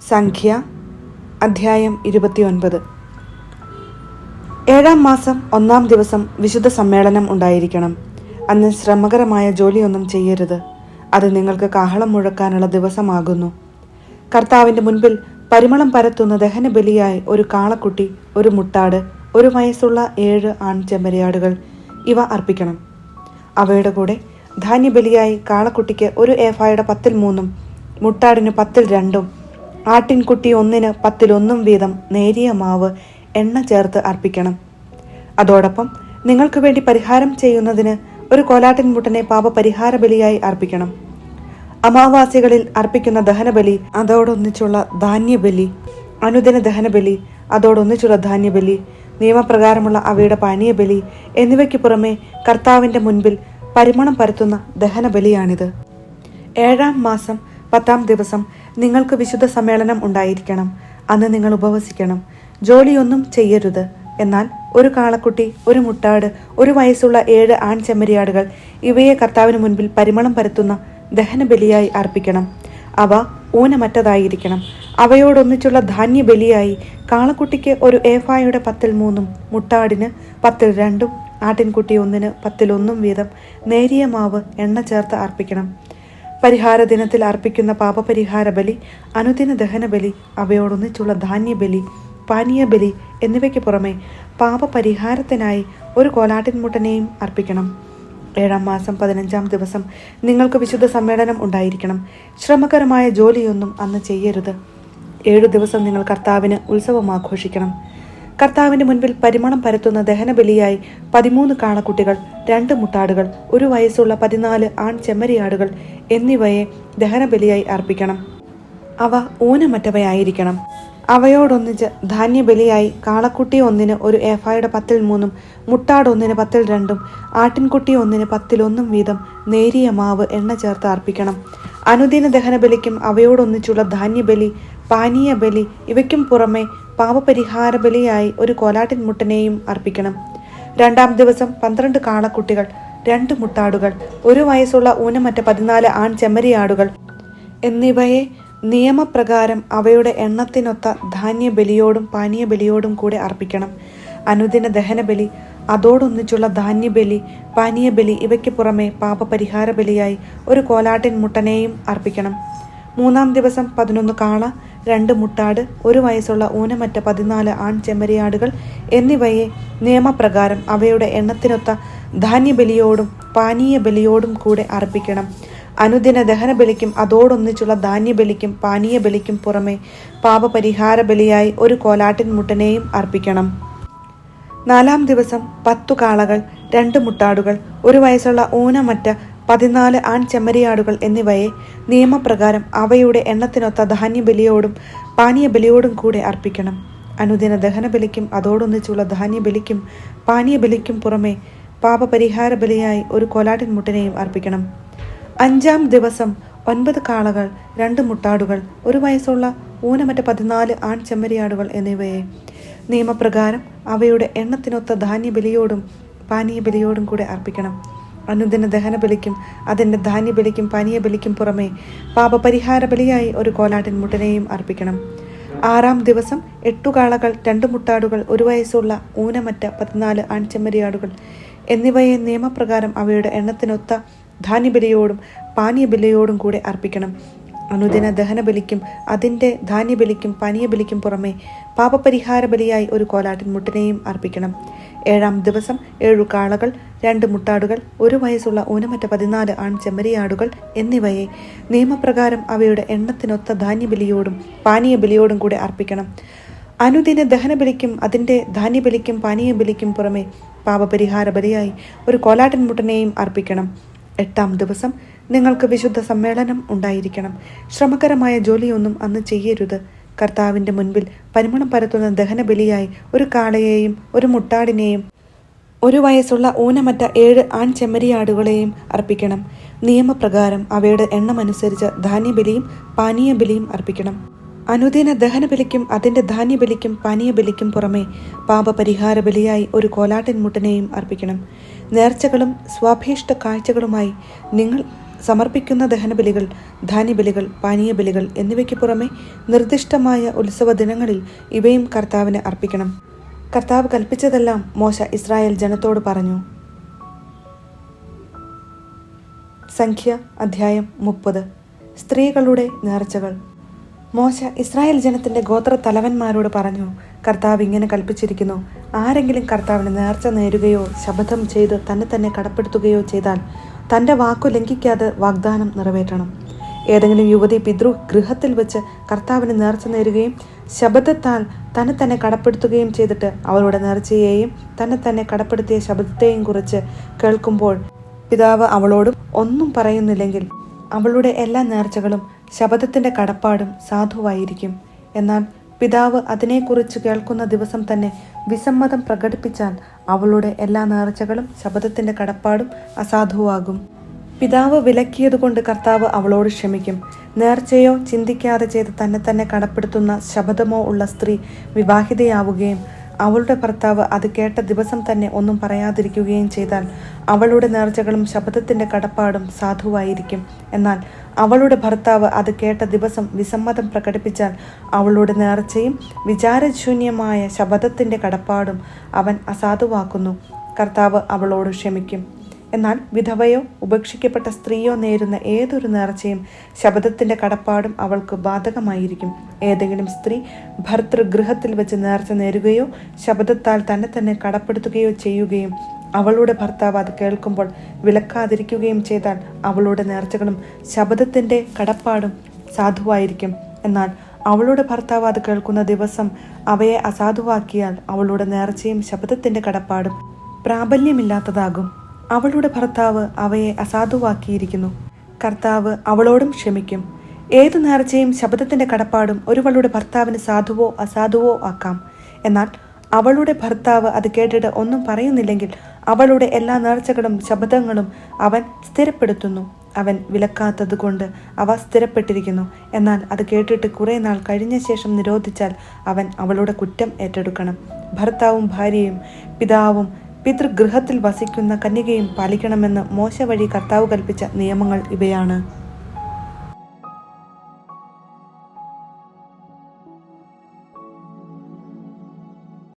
സംഖ്യ അധ്യായം 29. 7-ാം മാസം 1-ാം ദിവസം വിശുദ്ധ സമ്മേളനം ഉണ്ടായിരിക്കണം. അന്ന് ശ്രമകരമായ ജോലിയൊന്നും ചെയ്യരുത്. അത് നിങ്ങൾക്ക് കാഹളം മുഴക്കാനുള്ള ദിവസമാകുന്നു. കർത്താവിൻ്റെ മുൻപിൽ പരിമളം പരത്തുന്ന ദഹനബലിയായി ഒരു കാളക്കുട്ടി, ഒരു മുട്ടാട്, 1 വയസ്സുള്ള 7 ആൺചെമ്മരിയാടുകൾ ഇവ അർപ്പിക്കണം. അവയുടെ കൂടെ ധാന്യബലിയായി കാളക്കുട്ടിക്ക് 1 ഏഫായുടെ 10-3, മുട്ടാടിന് 10-2, ആട്ടിൻകുട്ടി 1-ന് 10-1 വീതം നേരിയ മാവ് എണ്ണ ചേർത്ത് അർപ്പിക്കണം. അതോടൊപ്പം നിങ്ങൾക്ക് വേണ്ടി പരിഹാരം ചെയ്യുന്നതിന് 1 കോലാട്ടിൻമുട്ടനെ പാപപരിഹാര ബലിയായി അർപ്പിക്കണം. അമാവാസികളിൽ അർപ്പിക്കുന്ന ദഹനബലി, അതോടൊന്നിച്ചുള്ള ധാന്യബലി, അനുദിന ദഹനബലി, അതോടൊന്നിച്ചുള്ള ധാന്യബലി, നിയമപ്രകാരമുള്ള അവയുടെ പാനീയബലി എന്നിവയ്ക്ക് പുറമെ കർത്താവിൻ്റെ മുൻപിൽ പരിമളം പരത്തുന്ന ദഹനബലിയാണിത്. 7-ാം മാസം 10-ാം ദിവസം നിങ്ങൾക്ക് വിശുദ്ധ സമ്മേളനം ഉണ്ടായിരിക്കണം. അന്ന് നിങ്ങൾ ഉപവസിക്കണം, ജോലിയൊന്നും ചെയ്യരുത്. എന്നാൽ 1 കാളക്കുട്ടി, 1 മുട്ടാട്, 1 വയസ്സുള്ള 7 ആൺചെമ്മരിയാടുകൾ ഇവയെ കർത്താവിന് മുൻപിൽ പരിമളം പരത്തുന്ന ദഹനബലിയായി അർപ്പിക്കണം. അവ ഊനമറ്റതായിരിക്കണം. അവയോടൊന്നിച്ചുള്ള ധാന്യബലിയായി കാളക്കുട്ടിക്ക് 1 ഏഫായുടെ 10-3, മുട്ടാടിന് 10-2, ആട്ടിൻകുട്ടി 1-ന് 10-1 വീതം നേരിയ മാവ് എണ്ണ ചേർത്ത് അർപ്പിക്കണം. പരിഹാര ദിനത്തിൽ അർപ്പിക്കുന്ന പാപപരിഹാര ബലി, അനുദിന ദഹനബലി, അവയോടൊന്നിച്ചുള്ള ധാന്യബലി, പാനീയബലി എന്നിവയ്ക്ക് പുറമെ പാപപരിഹാരത്തിനായി 1 കോലാട്ടിൻമുട്ടനെയും അർപ്പിക്കണം. 7-ാം മാസം 15-ാം ദിവസം നിങ്ങൾക്ക് വിശുദ്ധ സമ്മേളനം ഉണ്ടായിരിക്കണം. ശ്രമകരമായ ജോലിയൊന്നും അന്ന് ചെയ്യരുത്. 7 ദിവസം നിങ്ങൾ കർത്താവിന് ഉത്സവം ആഘോഷിക്കണം. കർത്താവിൻ്റെ മുൻപിൽ പരിമളം പരത്തുന്ന ദഹനബലിയായി 13 കാളക്കുട്ടികൾ, 2 മുട്ടാടുകൾ, 1 വയസ്സുള്ള 14 ആൺചെമ്മരിയാടുകൾ എന്നിവയെ ദഹനബലിയായി അർപ്പിക്കണം. അവ ഊനമറ്റവയായിരിക്കണം. അവയോടൊന്നിച്ച് ധാന്യബലിയായി കാളക്കുട്ടി 1-ന് 1 ഏഫായുടെ 10-3, മുട്ടാട് 1-ന് 10-2, ആട്ടിൻകുട്ടി 1-ന് 10-1 വീതം നേരിയ മാവ് എണ്ണ ചേർത്ത് അർപ്പിക്കണം. അനുദിന ദഹനബലിക്കും അവയോടൊന്നിച്ചുള്ള ധാന്യബലി, പാനീയ ബലി ഇവയ്ക്കും പുറമെ പാപപരിഹാര ബലിയായി 1 കോലാട്ടിൻമുട്ടനെയും അർപ്പിക്കണം. 2-ാം ദിവസം 12 കാളക്കുട്ടികൾ, 2 മുട്ടാടുകൾ, 1 വയസ്സുള്ള ഊനമറ്റ 14 ആൺചെമ്മരിയാടുകൾ എന്നിവയെ നിയമപ്രകാരം അവയുടെ എണ്ണത്തിനൊത്ത ധാന്യബലിയോടും പാനീയബലിയോടും കൂടെ അർപ്പിക്കണം. അനുദിന ദഹനബലി, അതോടൊന്നിച്ചുള്ള ധാന്യബലി, പാനീയബലി ഇവയ്ക്ക് പുറമെ പാപപരിഹാര ബലിയായി 1 കോലാട്ടിൻമുട്ടനെയും അർപ്പിക്കണം. 3-ാം ദിവസം 11 കാള, 2 മുട്ടാട്, 1 വയസ്സുള്ള ഊനമറ്റ 14 ആൺചെമ്മരിയാടുകൾ എന്നിവയെ നിയമപ്രകാരം അവയുടെ എണ്ണത്തിനൊത്ത ധാന്യബലിയോടും പാനീയ ബലിയോടും കൂടെ അർപ്പിക്കണം. അനുദിന ദഹനബലിക്കും അതോടൊന്നിച്ചുള്ള ധാന്യബലിക്കും പാനീയ ബലിക്കും പുറമെ പാപപരിഹാര ബലിയായി 1 കോലാട്ടിൻമുട്ടനെയും അർപ്പിക്കണം. 4-ാം ദിവസം 10 കാളകൾ, 2 മുട്ടാടുകൾ, 1 വയസ്സുള്ള ഊനമറ്റ 14 ആൺചെമ്മരിയാടുകൾ എന്നിവയെ നിയമപ്രകാരം അവയുടെ എണ്ണത്തിനൊത്ത ധാന്യബലിയോടും പാനീയബലിയോടും കൂടെ അർപ്പിക്കണം. അനുദിന ദഹനബലിക്കും അതോടൊന്നിച്ചുള്ള ധാന്യബലിക്കും പാനീയബലിക്കും പുറമെ പാപപരിഹാര ബലിയായി 1 കോലാട്ടിൻമുട്ടനെയും അർപ്പിക്കണം. 5-ാം ദിവസം 9 കാളകൾ, 2 മുട്ടാടുകൾ, 1 വയസ്സുള്ള ഊനമറ്റ 14 ആൺചെമ്മരിയാടുകൾ എന്നിവയെ നിയമപ്രകാരം അവയുടെ എണ്ണത്തിനൊത്ത ധാന്യബലിയോടും പാനീയബലിയോടും കൂടെ അർപ്പിക്കണം. അനുദിന ദഹനബലിക്കും അതിൻ്റെ ധാന്യബലിക്കും പാനീയബലിക്കും പുറമെ പാപപരിഹാര ബലിയായി 1 കോലാട്ടിൻമുട്ടനെയും അർപ്പിക്കണം. 6-ാം ദിവസം 8 കാളകൾ, 2 മുട്ടാടുകൾ, 1 വയസ്സുള്ള ഊനമറ്റ 14 ആൺചെമ്മരിയാടുകൾ എന്നിവയെ നിയമപ്രകാരം അവയുടെ എണ്ണത്തിനൊത്ത ധാന്യബലിയോടും പാനീയബലിയോടും കൂടെ അർപ്പിക്കണം. അനുദിന ദഹനബലിക്കും അതിൻ്റെ ധാന്യബലിക്കും പാനീയബലിക്കും പുറമെ പാപപരിഹാര ബലിയായി 1 കോലാട്ടിൻമുട്ടനെയും അർപ്പിക്കണം. 7-ാം ദിവസം 7 കാളകൾ, 2 മുട്ടാടുകൾ, 1 വയസ്സുള്ള ഊനമറ്റ 14 ആൺചെമ്മരിയാടുകൾ എന്നിവയെ നിയമപ്രകാരം അവയുടെ എണ്ണത്തിനൊത്ത ധാന്യബലിയോടും പാനീയബലിയോടും കൂടെ അർപ്പിക്കണം. അനുദിന ദഹനബലിക്കും അതിൻ്റെ ധാന്യബലിക്കും പാനീയബലിക്കും പുറമെ പാപപരിഹാര ബലിയായി 1 കോലാട്ടിൻമുട്ടനെയും അർപ്പിക്കണം. 8-ാം ദിവസം നിങ്ങൾക്ക് വിശുദ്ധ സമ്മേളനം ഉണ്ടായിരിക്കണം. ശ്രമകരമായ ജോലിയൊന്നും അന്ന് ചെയ്യരുത്. കർത്താവിൻ്റെ മുൻപിൽ പരിമളം പരത്തുന്ന ദഹനബലിയായി 1 കാളയെയും 1 മുട്ടാടിനെയും 1 വയസ്സുള്ള ഊനമറ്റ 7 ആൺചെമ്മരിയാടുകളെയും അർപ്പിക്കണം. നിയമപ്രകാരം അവയുടെ എണ്ണമനുസരിച്ച് ധാന്യബലിയും പാനീയബലിയും അർപ്പിക്കണം. അനുദിന ദഹനബലിക്കും അതിൻ്റെ ധാന്യബലിക്കും പാനീയബലിക്കും പുറമെ പാപപരിഹാര ബലിയായി 1 കോലാട്ടിൻമുട്ടനെയും അർപ്പിക്കണം. നേർച്ചകളും സ്വാഭീഷ്ട കാഴ്ചകളുമായി നിങ്ങൾ സമർപ്പിക്കുന്ന ദഹനബലികൾ, ധാന്യബലികൾ, പാനീയബലികൾ എന്നിവയ്ക്ക് പുറമെ നിർദ്ദിഷ്ടമായ ഉത്സവ ദിനങ്ങളിൽ ഇവയും കർത്താവിന് അർപ്പിക്കണം. കർത്താവ് കൽപ്പിച്ചതെല്ലാം മോശ ഇസ്രായേൽ ജനത്തോട് പറഞ്ഞു. സംഖ്യ അധ്യായം 30. സ്ത്രീകളുടെ നേർച്ചകൾ. മോശ ഇസ്രായേൽ ജനത്തിന്റെ ഗോത്ര തലവന്മാരോട് പറഞ്ഞു, കർത്താവ് ഇങ്ങനെ കൽപ്പിച്ചിരിക്കുന്നു, ആരെങ്കിലും കർത്താവിന് നേർച്ച നേരുകയോ ശപഥം ചെയ്ത് തന്നെ കടപ്പെടുത്തുകയോ ചെയ്താൽ തൻ്റെ വാക്കു ലംഘിക്കാതെ വാഗ്ദാനം നിറവേറ്റണം. ഏതെങ്കിലും യുവതി പിതൃഗൃഹത്തിൽ വെച്ച് കർത്താവിന് നേർച്ച നേരുകയും ശപഥത്താൽ തന്നെ കടപ്പെടുത്തുകയും ചെയ്തിട്ട് അവളുടെ നേർച്ചയെയും തന്നെ കടപ്പെടുത്തിയ ശപഥത്തെയും കുറിച്ച് കേൾക്കുമ്പോൾ പിതാവ് അവളോടും ഒന്നും പറയുന്നില്ലെങ്കിൽ അവളുടെ എല്ലാ നേർച്ചകളും ശപഥത്തിന്റെ കടപ്പാടും സാധുവായിരിക്കും. എന്നാൽ പിതാവ് അതിനെക്കുറിച്ച് കേൾക്കുന്ന ദിവസം തന്നെ വിസമ്മതം പ്രകടിപ്പിച്ചാൽ അവളുടെ എല്ലാ നേർച്ചകളും ശപഥത്തിന്റെ കടപ്പാടും അസാധുവാകും. പിതാവ് വിലക്കിയതുകൊണ്ട് കർത്താവ് അവളോട് ക്ഷമിക്കും. നേർച്ചയോ ചിന്തിക്കാതെ ചെയ്ത് തന്നെ കടപ്പെടുത്തുന്ന ശപഥമോ ഉള്ള സ്ത്രീ വിവാഹിതയാവുകയും അവളുടെ ഭർത്താവ് അത് കേട്ട ദിവസം തന്നെ ഒന്നും പറയാതിരിക്കുകയും ചെയ്താൽ അവളുടെ നേർച്ചകളും ശപഥത്തിന്റെ കടപ്പാടും സാധുവായിരിക്കും. എന്നാൽ അവളുടെ ഭർത്താവ് അത് കേട്ട ദിവസം വിസമ്മതം പ്രകടിപ്പിച്ചാൽ അവളുടെ നേർച്ചയും വിചാരശൂന്യമായ ശപഥത്തിന്റെ കടപ്പാടും അവൻ അസാധുവാക്കുന്നു. കർത്താവ് അവളോട് ക്ഷമിക്കും. എന്നാൽ വിധവയോ ഉപേക്ഷിക്കപ്പെട്ട സ്ത്രീയോ നേരുന്ന ഏതൊരു നേർച്ചയും ശപഥത്തിന്റെ കടപ്പാടും അവൾക്ക് ബാധകമായിരിക്കും. ഏതെങ്കിലും സ്ത്രീ ഭർതൃഗൃഹത്തിൽ വെച്ച് നേർച്ച നേരുകയോ ശപഥത്താൽ തന്നെ കടപ്പെടുത്തുകയോ ചെയ്യുകയും അവളുടെ ഭർത്താവ് അത് കേൾക്കുമ്പോൾ വിലക്കാതിരിക്കുകയും ചെയ്താൽ അവളുടെ നേർച്ചകളും ശപഥത്തിന്റെ കടപ്പാടും സാധുവായിരിക്കും. എന്നാൽ അവളുടെ ഭർത്താവ് അത് കേൾക്കുന്ന ദിവസം അവയെ അസാധുവാക്കിയാൽ അവളുടെ നേർച്ചയും ശപഥത്തിന്റെ കടപ്പാടും പ്രാബല്യമില്ലാത്തതാകും. അവളുടെ ഭർത്താവ് അവയെ അസാധുവാക്കിയിരിക്കുന്നു. കർത്താവ് അവളോടും ക്ഷമിക്കും. ഏതു നേർച്ചയും ശപഥത്തിന്റെ കടപ്പാടും ഒരുവളുടെ ഭർത്താവിന് സാധുവോ അസാധുവോ ആക്കാം. എന്നാൽ അവളുടെ ഭർത്താവ് അത് കേട്ടിട്ട് ഒന്നും പറയുന്നില്ലെങ്കിൽ അവളുടെ എല്ലാ നേർച്ചകളും ശപഥങ്ങളും അവൻ സ്ഥിരപ്പെടുത്തുന്നു. അവൻ വിലക്കാത്തത് കൊണ്ട് അവ സ്ഥിരപ്പെട്ടിരിക്കുന്നു. എന്നാൽ അത് കേട്ടിട്ട് കുറെ നാൾ കഴിഞ്ഞ ശേഷം നിരോധിച്ചാൽ അവൻ അവളുടെ കുറ്റം ഏറ്റെടുക്കണം. ഭർത്താവും ഭാര്യയും പിതാവും പിതൃഗൃഹത്തിൽ വസിക്കുന്ന കന്യകയും പാലിക്കണമെന്ന് മോശ വഴി കർത്താവ് കൽപ്പിച്ച നിയമങ്ങൾ ഇവയാണ്.